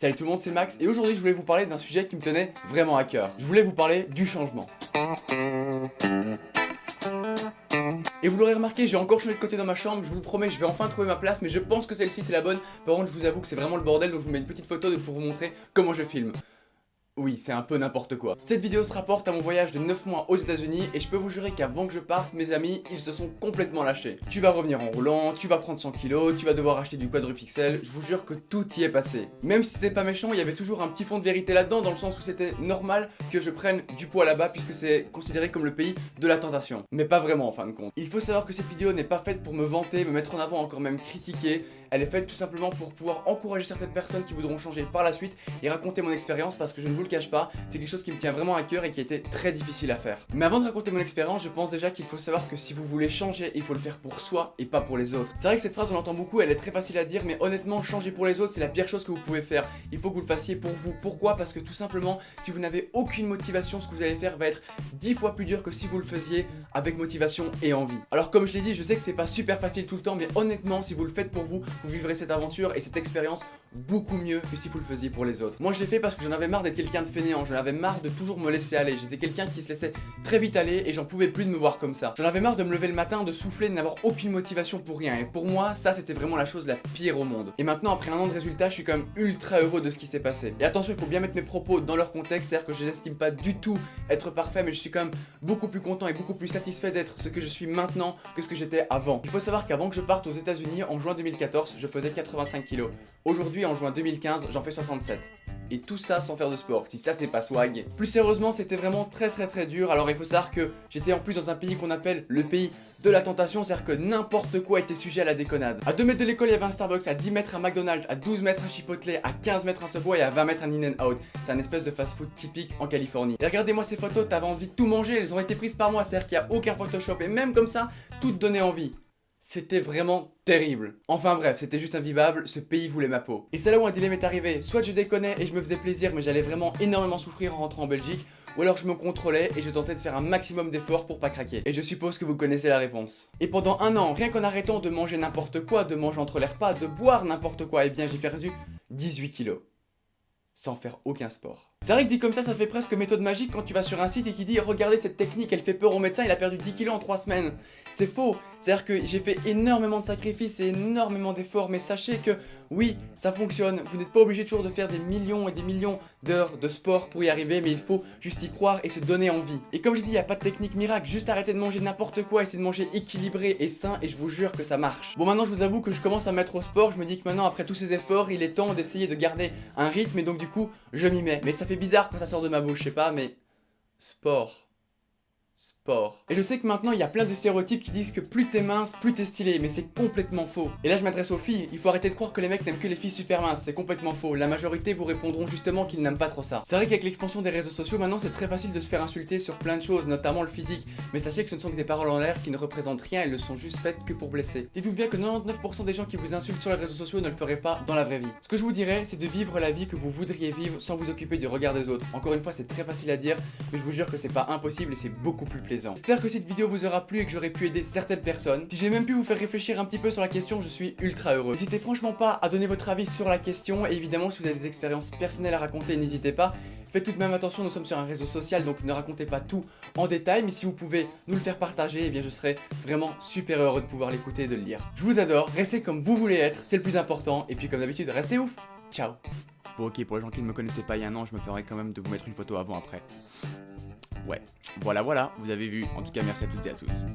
Salut tout le monde, c'est Max et aujourd'hui je voulais vous parler d'un sujet qui me tenait vraiment à cœur. Je voulais vous parler du changement. Et vous l'aurez remarqué, j'ai encore changé de côté dans ma chambre, je vous le promets, je vais enfin trouver ma place, mais je pense que celle-ci c'est la bonne. Par contre, je vous avoue que c'est vraiment le bordel, donc je vous mets une petite photo pour vous montrer comment je filme. Oui, c'est un peu n'importe quoi. Cette vidéo se rapporte à mon voyage de 9 mois aux États-Unis et je peux vous jurer qu'avant que je parte, mes amis, ils se sont complètement lâchés. Tu vas revenir en roulant, tu vas prendre 100 kilos, tu vas devoir acheter du quadripixel, je vous jure que tout y est passé. Même si c'était pas méchant, il y avait toujours un petit fond de vérité là-dedans, dans le sens où c'était normal que je prenne du poids là-bas puisque c'est considéré comme le pays de la tentation. Mais pas vraiment en fin de compte. Il faut savoir que cette vidéo n'est pas faite pour me vanter, me mettre en avant, encore même critiquer. Elle est faite tout simplement pour pouvoir encourager certaines personnes qui voudront changer par la suite et raconter mon expérience parce que je ne vous le cache pas, c'est quelque chose qui me tient vraiment à cœur et qui a été très difficile à faire. Mais avant de raconter mon expérience, je pense déjà qu'il faut savoir que si vous voulez changer, il faut le faire pour soi et pas pour les autres. C'est vrai que cette phrase on l'entend beaucoup, elle est très facile à dire, mais honnêtement, changer pour les autres, c'est la pire chose que vous pouvez faire. Il faut que vous le fassiez pour vous. Pourquoi? Parce que tout simplement, si vous n'avez aucune motivation, ce que vous allez faire va être 10 fois plus dur que si vous le faisiez avec motivation et envie. Alors comme je l'ai dit, je sais que c'est pas super facile tout le temps, mais honnêtement, si vous le faites pour vous, vous vivrez cette aventure et cette expérience beaucoup mieux que si vous le faisiez pour les autres. Moi je l'ai fait parce que j'en avais marre d'être quelqu'un de fainéant, j'en avais marre de toujours me laisser aller, j'étais quelqu'un qui se laissait très vite aller et j'en pouvais plus de me voir comme ça. J'en avais marre de me lever le matin, de souffler, de n'avoir aucune motivation pour rien et pour moi ça c'était vraiment la chose la pire au monde. Et maintenant après un an de résultats je suis quand même ultra heureux de ce qui s'est passé. Et attention, il faut bien mettre mes propos dans leur contexte, c'est-à-dire que je n'estime pas du tout être parfait, mais je suis quand même beaucoup plus content et beaucoup plus satisfait d'être ce que je suis maintenant que ce que j'étais avant. Il faut savoir qu'avant que je parte aux États-Unis en juin 2014, je faisais 85 kg. Aujourd'hui en juin 2015, j'en fais 67. Et tout ça sans faire de sport, si ça c'est pas swag. Plus sérieusement, c'était vraiment très dur. Alors il faut savoir que j'étais en plus dans un pays qu'on appelle le pays de la tentation, c'est-à-dire que n'importe quoi était sujet à la déconnade. À 2 mètres de l'école il y avait un Starbucks, à 10 mètres un McDonald's, à 12 mètres un Chipotle, à 15 mètres un Subway et à 20 mètres un In-N-Out. C'est un espèce de fast-food typique en Californie. Et regardez-moi ces photos, t'avais envie de tout manger, elles ont été prises par moi, c'est-à-dire qu'il n'y a aucun Photoshop et même comme ça, tout te donnait envie. C'était vraiment terrible. Enfin bref, c'était juste invivable, ce pays voulait ma peau. Et c'est là où un dilemme est arrivé, soit je déconnais et je me faisais plaisir mais j'allais vraiment énormément souffrir en rentrant en Belgique, ou alors je me contrôlais et je tentais de faire un maximum d'efforts pour pas craquer. Et je suppose que vous connaissez la réponse. Et pendant un an, rien qu'en arrêtant de manger n'importe quoi, de manger entre les repas, de boire n'importe quoi, eh bien j'ai perdu 18 kilos. Sans faire aucun sport. C'est vrai que dit comme ça fait presque méthode magique quand tu vas sur un site et qui dit regardez cette technique, elle fait peur au médecin, il a perdu 10 kilos en 3 semaines. C'est faux, c'est-à-dire que j'ai fait énormément de sacrifices et énormément d'efforts, mais sachez que oui, ça fonctionne, vous n'êtes pas obligé toujours de faire des millions et des millions d'heures de sport pour y arriver, mais il faut juste y croire et se donner envie. Et comme je dis, il n'y a pas de technique miracle, juste arrêter de manger n'importe quoi, essayer de manger équilibré et sain et je vous jure que ça marche. Bon maintenant je vous avoue que je commence à me mettre au sport, je me dis que maintenant après tous ces efforts, il est temps d'essayer de garder un rythme et donc du coup je m'y mets. Mais ça fait bizarre quand ça sort de ma bouche, je sais pas, mais sport. Et je sais que maintenant il y a plein de stéréotypes qui disent que plus t'es mince, plus t'es stylé, mais c'est complètement faux. Et là je m'adresse aux filles, il faut arrêter de croire que les mecs n'aiment que les filles super minces, c'est complètement faux. La majorité vous répondront justement qu'ils n'aiment pas trop ça. C'est vrai qu'avec l'expansion des réseaux sociaux maintenant c'est très facile de se faire insulter sur plein de choses, notamment le physique. Mais sachez que ce ne sont que des paroles en l'air qui ne représentent rien, elles ne sont juste faites que pour blesser. Dites-vous bien que 99% des gens qui vous insultent sur les réseaux sociaux ne le feraient pas dans la vraie vie. Ce que je vous dirais c'est de vivre la vie que vous voudriez vivre sans vous occuper du regard des autres. Encore une fois c'est très facile à dire, mais je vous jure que c'est pas impossible et c'est beaucoup plus plaisant. J'espère que cette vidéo vous aura plu et que j'aurai pu aider certaines personnes. Si j'ai même pu vous faire réfléchir un petit peu sur la question, je suis ultra heureux. N'hésitez franchement pas à donner votre avis sur la question et évidemment si vous avez des expériences personnelles à raconter, n'hésitez pas. Faites tout de même attention, nous sommes sur un réseau social donc ne racontez pas tout en détail, mais si vous pouvez nous le faire partager, eh bien je serai vraiment super heureux de pouvoir l'écouter et de le lire. Je vous adore, restez comme vous voulez être, c'est le plus important et puis comme d'habitude, restez ouf. Ciao. Bon ok, pour les gens qui ne me connaissaient pas il y a un an, je me permets quand même de vous mettre une photo avant-après. Ouais, voilà, vous avez vu. En tout cas, merci à toutes et à tous.